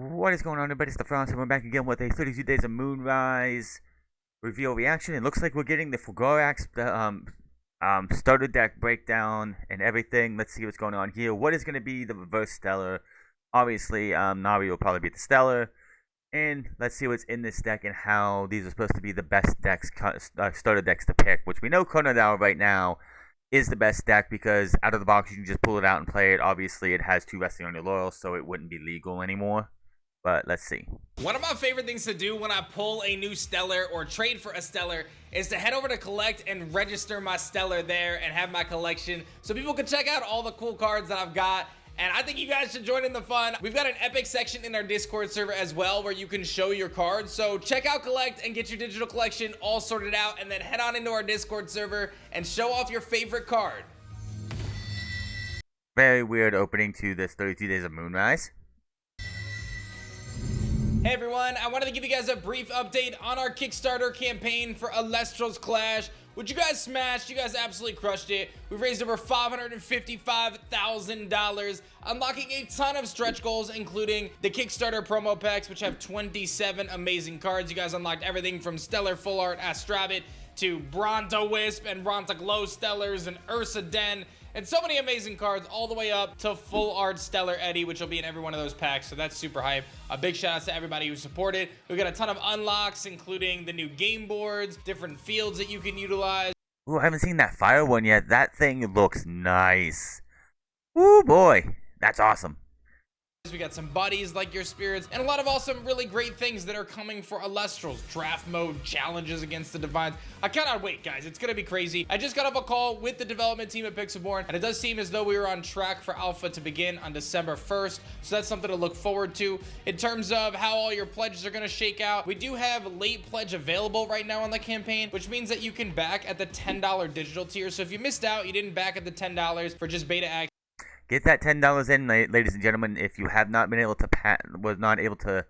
What is going on, everybody? It's the Frost, and we're back again with a 32 Days of MoonRise reveal reaction. It looks like we're getting the Fulgoryx starter deck breakdown and everything. Let's see what's going on here. What is going to be the reverse stellar? Obviously, Navi will probably be the stellar. And let's see what's in this deck and how these are supposed to be the best decks, starter decks to pick. Which we know Konadao right now is the best deck because out of the box you can just pull it out and play it. Obviously, it has 2 resting on your loyal, so it wouldn't be legal anymore. But let's see. One of my favorite things to do when I pull a new stellar or trade for a stellar is to head over to collect and register my stellar there and have my collection so people can check out all the cool cards that I've got. And I think you guys should join in the fun. We've got an epic section in our Discord server as well where you can show your cards. So check out Collect and get your digital collection all sorted out, and then head on into our Discord server and show off your favorite card. Very weird opening to this 32 Days of MoonRise. Hey everyone, I wanted to give you guys a brief update on our Kickstarter campaign for Alestral's Clash, which you guys smashed. You guys absolutely crushed it. We've raised over $555,000, unlocking a ton of stretch goals, including the Kickstarter promo packs, which have 27 amazing cards. You guys unlocked everything from Stellar Full Art Astrabit to Bronto Wisp and Bronto Glow Stellars and Ursa Den, and so many amazing cards, all the way up to Full Art Stellar Eddie, which will be in every one of those packs, so that's super hype. A big shout out to everybody who supported. We've got a ton of unlocks, including the new game boards, different fields that you can utilize. Ooh, I haven't seen that fire one yet. That thing looks nice. Ooh, boy. That's awesome. We got some buddies like your spirits and a lot of awesome, really great things that are coming for Alestral's draft mode challenges against the Divines. I cannot wait, guys. It's gonna be crazy. I just got off a call with the development team at Pixelborn, and it does seem as though we were on track for alpha to begin on December 1st, so that's something to look forward to. In terms of how all your pledges are gonna shake out, we do have late pledge available right now on the campaign, which means that you can back at the $10 digital tier. So if you missed out, you didn't back at the $10 for just beta access. Get that $10 in, ladies and gentlemen. If you have not been able to was not able to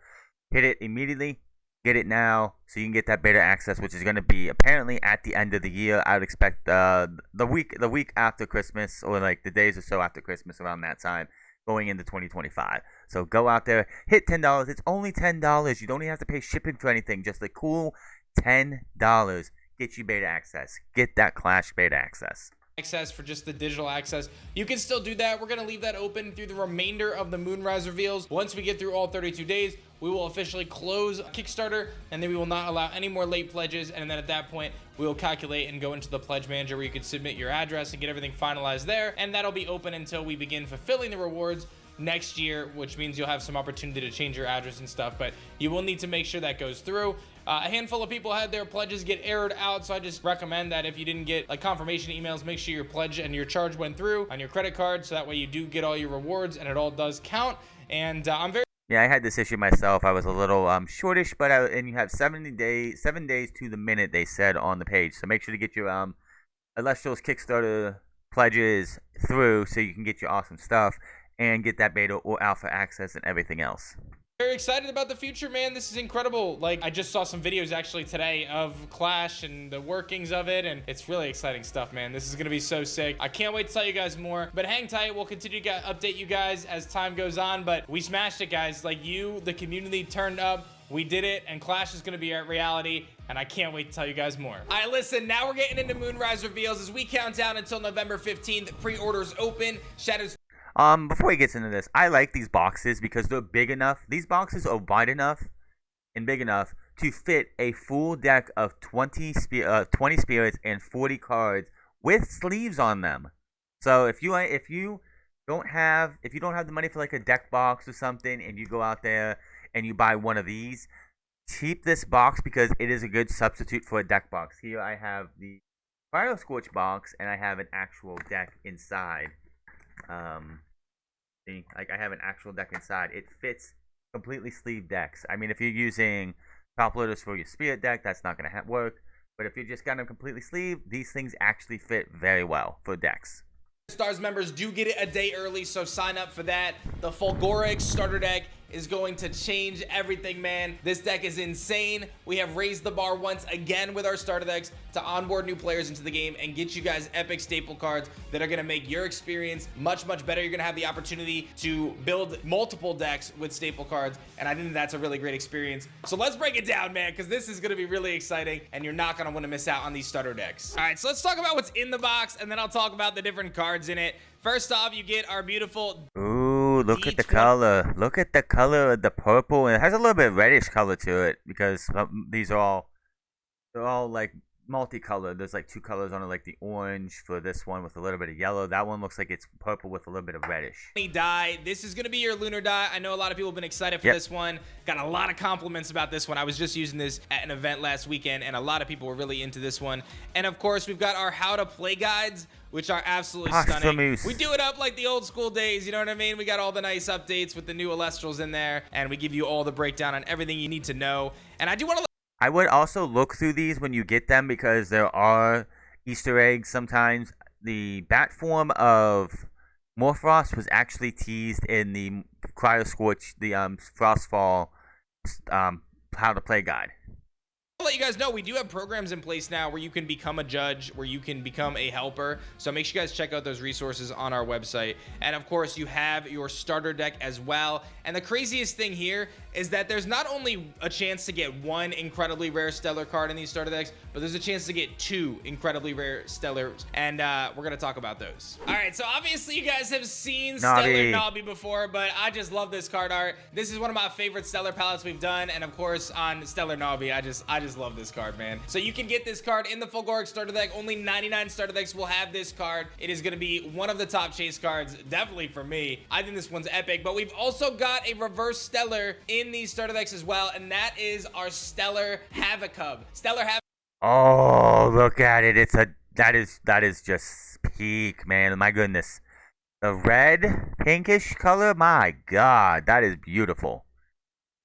hit it immediately, get it now so you can get that beta access, which is going to be apparently at the end of the year. I would expect the week after Christmas, or like the days or so after Christmas, around that time, going into 2025. So go out there, hit $10. It's only $10. You don't even have to pay shipping for anything. Just a cool $10 get you beta access. Get that Clash beta access For just the digital access. You can still do that. We're going to leave that open through the remainder of the MoonRise reveals. Once we get through all 32 days, we will officially close Kickstarter, and then we will not allow any more late pledges. And then at that point, we will calculate and go into the pledge manager where you can submit your address and get everything finalized there. And that'll be open until we begin fulfilling the rewards next year, which means you'll have some opportunity to change your address and stuff, but you will need to make sure that goes through. A handful of people had their pledges get errored out, so I just recommend that if you didn't get like confirmation emails, make sure your pledge and your charge went through on your credit card, so that way you do get all your rewards and it all does count. And I'm very Yeah, I had this issue myself. I was a little shortish, but and you have 7 days to the minute, they said on the page. So make sure to get your Alestral's Kickstarter pledges through so you can get your awesome stuff and get that beta or alpha access and everything else. very excited about the future, man. This is incredible. Like, I just saw some videos actually today of Clash and the workings of it, and it's really exciting stuff, man. This is gonna be so sick. I can't wait to tell you guys more, but hang tight. We'll continue to update you guys as time goes on, but we smashed it, guys. Like, the community turned up. We did it, and Clash is going to be our reality, and I can't wait to tell you guys more. All right, listen, now we're getting into MoonRise reveals as we count down until November 15th. Pre-orders open. Shadows. Before he gets into this, I like these boxes because they're big enough. These boxes are wide enough and big enough to fit a full deck of 20 spirits and 40 cards with sleeves on them. So if you don't have the money for like a deck box or something, and you go out there and you buy one of these, keep this box because it is a good substitute for a deck box. Here I have the Fire Scorch box, and I have an actual deck inside. See, like I have an actual deck inside. It fits completely sleeved decks. I mean, if you're using top loaders for your spirit deck, that's not going to work. But if you just got them completely sleeved, these things actually fit very well for decks. Stars members do get it a day early, so sign up for that. The Fulgoryx starter deck is going to change everything, man. This deck is insane. We have raised the bar once again with our starter decks to onboard new players into the game and get you guys epic staple cards that are going to make your experience much better. You're going to have the opportunity to build multiple decks with staple cards, and I think that's a really great experience. So let's break it down, man, because this is going to be really exciting, and you're not going to want to miss out on these starter decks. All right, so let's talk about what's in the box, and then I'll talk about the different cards in it. First off, you get our beautiful... Ooh, look at the color. Look at the color of the purple. And it has a little bit of reddish color to it because these are they're all like multicolored. There's like 2 colors on it, like the orange for this one with a little bit of yellow. That one looks like it's purple with a little bit of reddish. Die. This is going to be your lunar die. I know a lot of people have been excited for this one. Got a lot of compliments about this one. I was just using this at an event last weekend, and a lot of people were really into this one. And of course, we've got our how to play guides, which are absolutely stunning. We do it up like the old school days, you know what I mean? We got all the nice updates with the new Alestrals in there, and we give you all the breakdown on everything you need to know. And I do want to... I would also look through these when you get them because there are Easter eggs sometimes. The bat form of Morphrost was actually teased in the Cryoscorch, the Frostfall how to play guide. I'll let you guys know we do have programs in place now where you can become a judge, where you can become a helper. So make sure you guys check out those resources on our website. And of course, you have your starter deck as well. And the craziest thing here is that there's not only a chance to get 1 incredibly rare stellar card in these starter decks, but there's a chance to get 2 incredibly rare stellars. And we're going to talk about those. All right, so obviously you guys have seen Stellar Nobby before, but I just love this card art. This is one of my favorite stellar palettes we've done. And of course, on Stellar Nobby, I just love this card, man. So you can get this card in the Fulgoryx starter deck. Only 99 starter decks will have this card. It is going to be one of the top chase cards, definitely for me. I think this one's epic, but we've also got a reverse stellar in these starter decks as well, and that is our Stellar Havocub. Stellar Havocub. Oh, look at it. That is just peak, man. My goodness. The red pinkish color, my god, that is beautiful.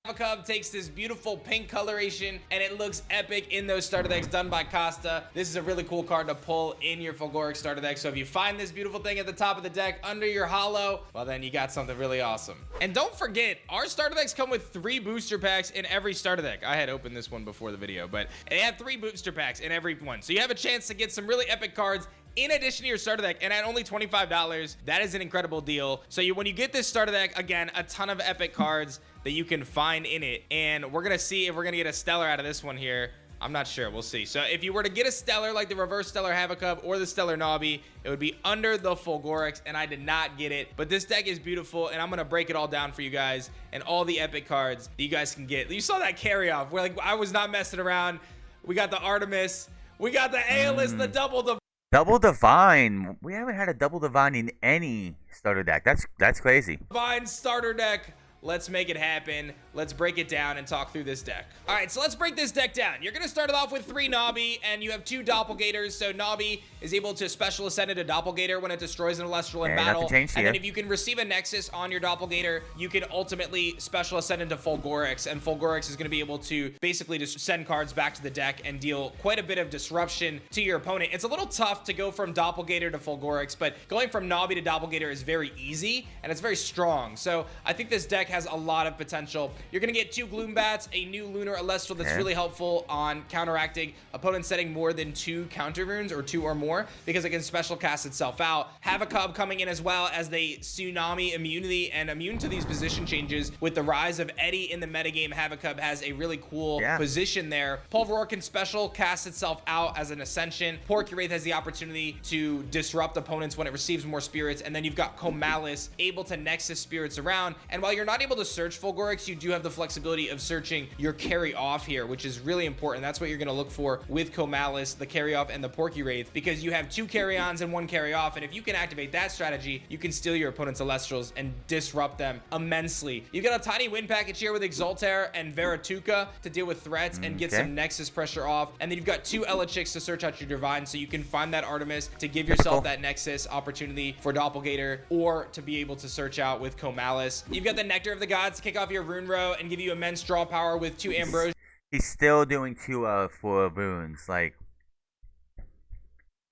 Havocub takes this beautiful pink coloration and it looks epic in those starter decks done by Costa. This is a really cool card to pull in your Fulgoryx starter deck. So if you find this beautiful thing at the top of the deck under your holo, well then you got something really awesome. And don't forget, our starter decks come with 3 booster packs in every starter deck. I had opened this one before the video, but they have 3 booster packs in every one. So you have a chance to get some really epic cards in addition to your starter deck, and at only $25, that is an incredible deal. So when you get this starter deck, again, a ton of epic cards that you can find in it, and we're gonna see if we're gonna get a stellar out of this one here. I'm not sure, we'll see. So if you were to get a stellar like the reverse stellar Havocub or the stellar Nobby, it would be under the Fulgoryx, and I did not get it. But this deck is beautiful, and I'm gonna break it all down for you guys and all the epic cards that you guys can get. You saw that carry off where like I was not messing around. We got the Artemis, we got the Aeolus, the Double Divine. We haven't had a Double Divine in any starter deck. That's crazy. Divine starter deck. Let's make it happen. Let's break it down and talk through this deck. All right, so let's break this deck down. You're going to start it off with 3 Nobby, and you have 2 Doppelgators. So Nobby is able to special ascend into Doppelgater when it destroys an Celestial in battle. And then if you can receive a Nexus on your Doppelgater, you can ultimately special ascend into Fulgoryx. And Fulgoryx is going to be able to basically just send cards back to the deck and deal quite a bit of disruption to your opponent. It's a little tough to go from Doppelgater to Fulgoryx, but going from Nobby to Doppelgater is very easy, and it's very strong. So I think this deck has a lot of potential. You're going to get 2 Gloombats, a new Lunar Alestral that's really helpful on counteracting opponents setting more than 2 counter runes or 2 or more because it can special cast itself out. Havocub coming in as well as the Tsunami immunity and immune to these position changes. With the rise of Eddie in the metagame, Havocub has a really cool position there. Pulveror can special cast itself out as an Ascension. Porcuraith has the opportunity to disrupt opponents when it receives more spirits, and then you've got Comalis able to Nexus spirits around. And while you're not able to search Fulgoryx, you do have the flexibility of searching your carry off here, which is really important. That's what you're going to look for with Comalis, the carry off and the Porcuraith, because you have 2 carry ons and 1 carry off, and if you can activate that strategy, you can steal your opponent's Alestrals and disrupt them immensely. You got a tiny win package here with Exaltair and Veratuka to deal with threats and get some Nexus pressure off, and then you've got 2 Elechicks to search out your Divine, so you can find that Artemis to give yourself that Nexus opportunity for Doppelgater, or to be able to search out with Comalis. You've got the Nectar of the Gods to kick off your rune row and give you immense draw power with 2 Ambrosia. He's still doing 2 4 runes. Like,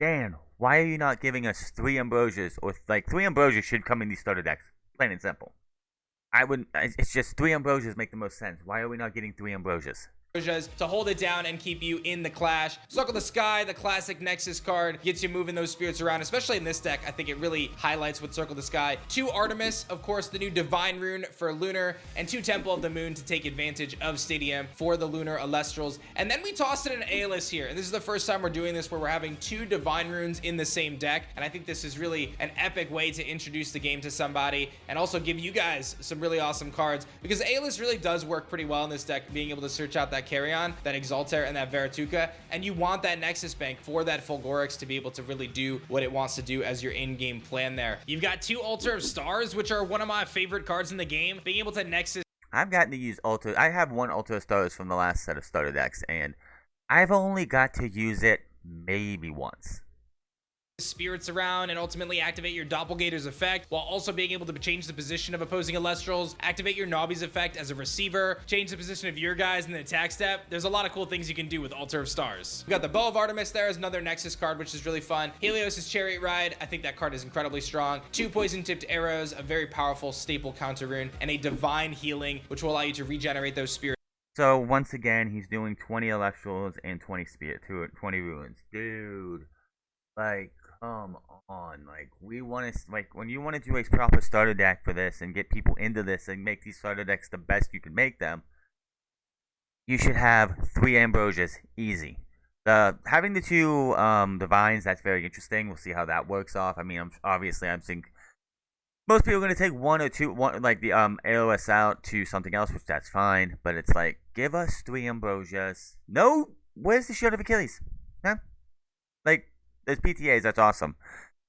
Dan, why are you not giving us 3 Ambrosias? Or like 3 Ambrosias should come in these starter decks, plain and simple. I would. It's just 3 Ambrosias make the most sense. Why are we not getting 3 Ambrosias? To hold it down and keep you in the clash. Circle the Sky, the classic Nexus card, gets you moving those spirits around, especially in this deck. I think it really highlights with Circle the Sky. 2 Artemis, of course, the new Divine Rune for Lunar, and 2 Temple of the Moon to take advantage of Stadium for the Lunar Alestrals. And then we tossed in an Aeolus here, and this is the first time we're doing this where we're having 2 Divine Runes in the same deck, and I think this is really an epic way to introduce the game to somebody and also give you guys some really awesome cards, because Aeolus really does work pretty well in this deck, being able to search out that Carrion, that Exaltair, and that Verituka, and you want that Nexus Bank for that Fulgoryx to be able to really do what it wants to do as your in-game plan there. You've got 2 Altar of Stars, which are one of my favorite cards in the game. Being able to Nexus... I've gotten to use Altar. I have 1 Altar of Stars from the last set of starter decks, and I've only got to use it maybe once. Spirits around and ultimately activate your Doppelgator's effect, while also being able to change the position of opposing Alestrals, activate your Nobby's effect as a receiver, change the position of your guys in the attack step. There's a lot of cool things you can do with Altar of Stars. We got the Bow of Artemis there as another Nexus card, which is really fun. Helios' Chariot Ride, I think that card is incredibly strong. 2 Poison-Tipped Arrows, a very powerful staple counter rune, and a Divine Healing, which will allow you to regenerate those spirits. So once again, he's doing 20 Alestrals and 20 20 ruins. Dude, like, come on. Like, we want to, like, when you want to do a proper starter deck for this and get people into this and make these starter decks the best you can make them, you should have 3 Ambrosias, easy. Having the 2 Divines, that's very interesting. We'll see how that works off. I mean, I'm thinking most people are going to take 1 or 2, like the AOS out to something else, which that's fine. But it's like, give us 3 Ambrosias. No, where's the Shield of Achilles? Huh? Like, there's PTAs, that's awesome.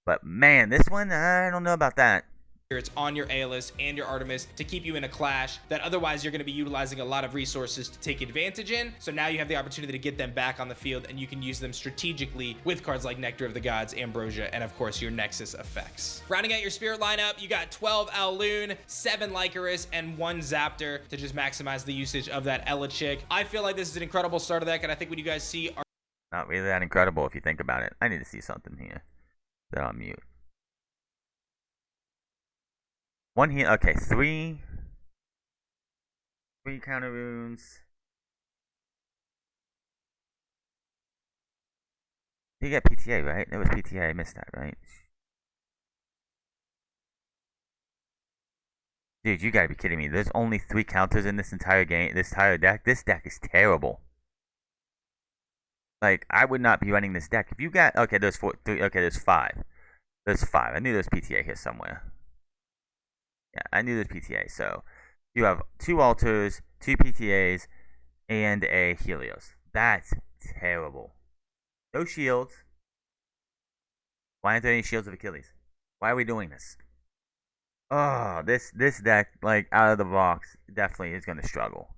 But man, this one, I don't know about that. It's on your Aeolus and your Artemis to keep you in a clash that otherwise you're going to be utilizing a lot of resources to take advantage in. So now you have the opportunity to get them back on the field, and you can use them strategically with cards like Nectar of the Gods, Ambrosia, and of course your Nexus effects. Rounding out your spirit lineup, you got 12 Alloon, 7 Lycaris, and 1 Zaptor to just maximize the usage of that Elachick. I feel like this is an incredible starter deck, and I think what you guys see are not really that incredible if you think about it. I need to see something here. They're on mute. 1 here. Okay, 3 counter runes. You get PTA, right? It was PTA. I missed that, right? Dude, you gotta be kidding me. There's only 3 counters in this entire game, this entire deck. This deck is terrible. Like, I would not be running this deck. If you got... Okay, there's 4... 3... Okay, there's 5. There's 5. I knew there was PTA here somewhere. Yeah, I knew there's PTA. So, you have 2 Altars, 2 PTAs, and a Helios. That's terrible. No shields. Why aren't there any Shields of Achilles? Why are we doing this? Oh, this deck, like, out of the box, definitely is going to struggle.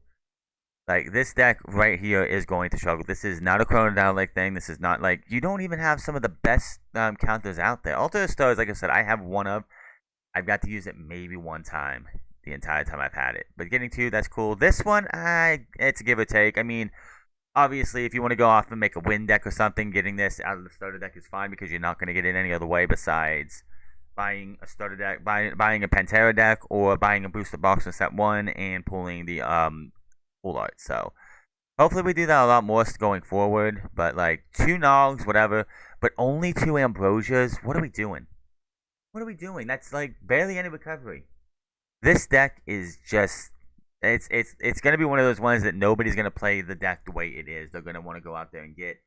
Like, this deck right here is going to struggle. This is not a Chronodile thing. This is not, like, you don't even have some of the best counters out there. Altar of Stars, like I said, I have 1 of. I've got to use it maybe 1 time the entire time I've had it. But getting 2, that's cool. This one, it's a give or take. I mean, obviously, if you want to go off and make a win deck or something, getting this out of the starter deck is fine because you're not going to get it any other way besides buying a starter deck, buying a Pantera deck, or buying a booster box in set 1 and pulling the full art. So hopefully we do that a lot more going forward. But like 2 Nogs, whatever, but only 2 Ambrosias. What are we doing? What are we doing? That's like barely any recovery. This deck is just it's gonna be one of those ones that nobody's gonna play the deck the way it is. They're gonna want to go out there and get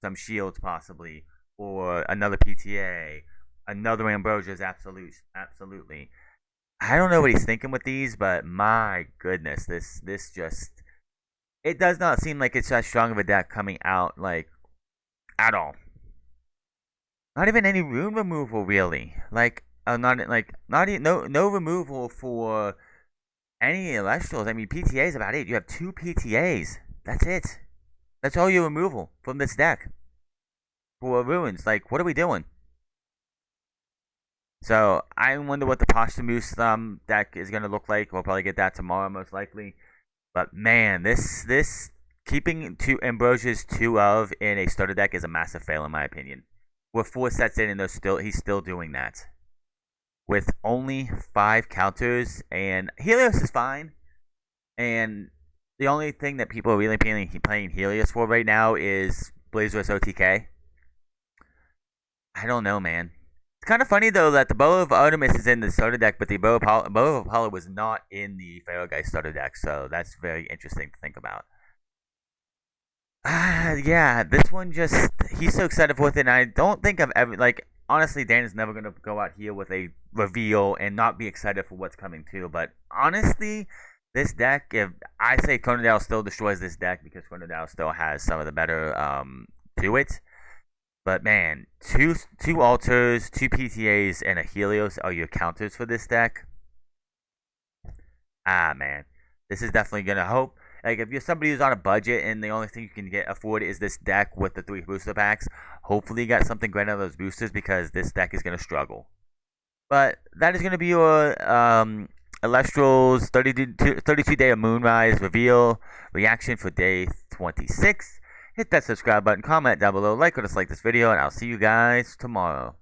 some shields possibly, or another PTA, another Ambrosia's absolutely. I don't know what he's thinking with these, but my goodness, this just, it does not seem like it's that strong of a deck coming out, like, at all. Not even any rune removal, really. Like, no removal for any Alestrals. I mean, PTA is about it. You have 2 PTAs. That's it. That's all your removal from this deck for ruins. Like, what are we doing? So, I wonder what the Posthumous deck is going to look like. We'll probably get that tomorrow, most likely. But, man, this keeping 2 Ambrosias 2 of in a starter deck is a massive fail, in my opinion. We're 4 sets in, and he's still doing that. with only 5 counters, and Helios is fine. And the only thing that people are really playing Helios for right now is Blazer's OTK. I don't know, man. It's kind of funny though that the Bow of Artemis is in the starter deck, but the Bow of Apollo was not in the Pharaoh Guy starter deck, so that's very interesting to think about. Yeah, this one just he's so excited for it, and I don't think I've ever honestly, Dan is never gonna go out here with a reveal and not be excited for what's coming too. But honestly, this deck, if I say Conadal still destroys this deck because Conadal still has some of the better to it. But man, two altars, 2 PTAs, and a Helios are your counters for this deck. Man, this is definitely gonna hope. Like if you're somebody who's on a budget and the only thing you can afford is this deck with the 3 booster packs, hopefully you got something great out of those boosters because this deck is gonna struggle. But that is gonna be your Elestral's 32 day of Moonrise reveal reaction for day 26. Hit that subscribe button, comment down below, like or dislike this video, and I'll see you guys tomorrow.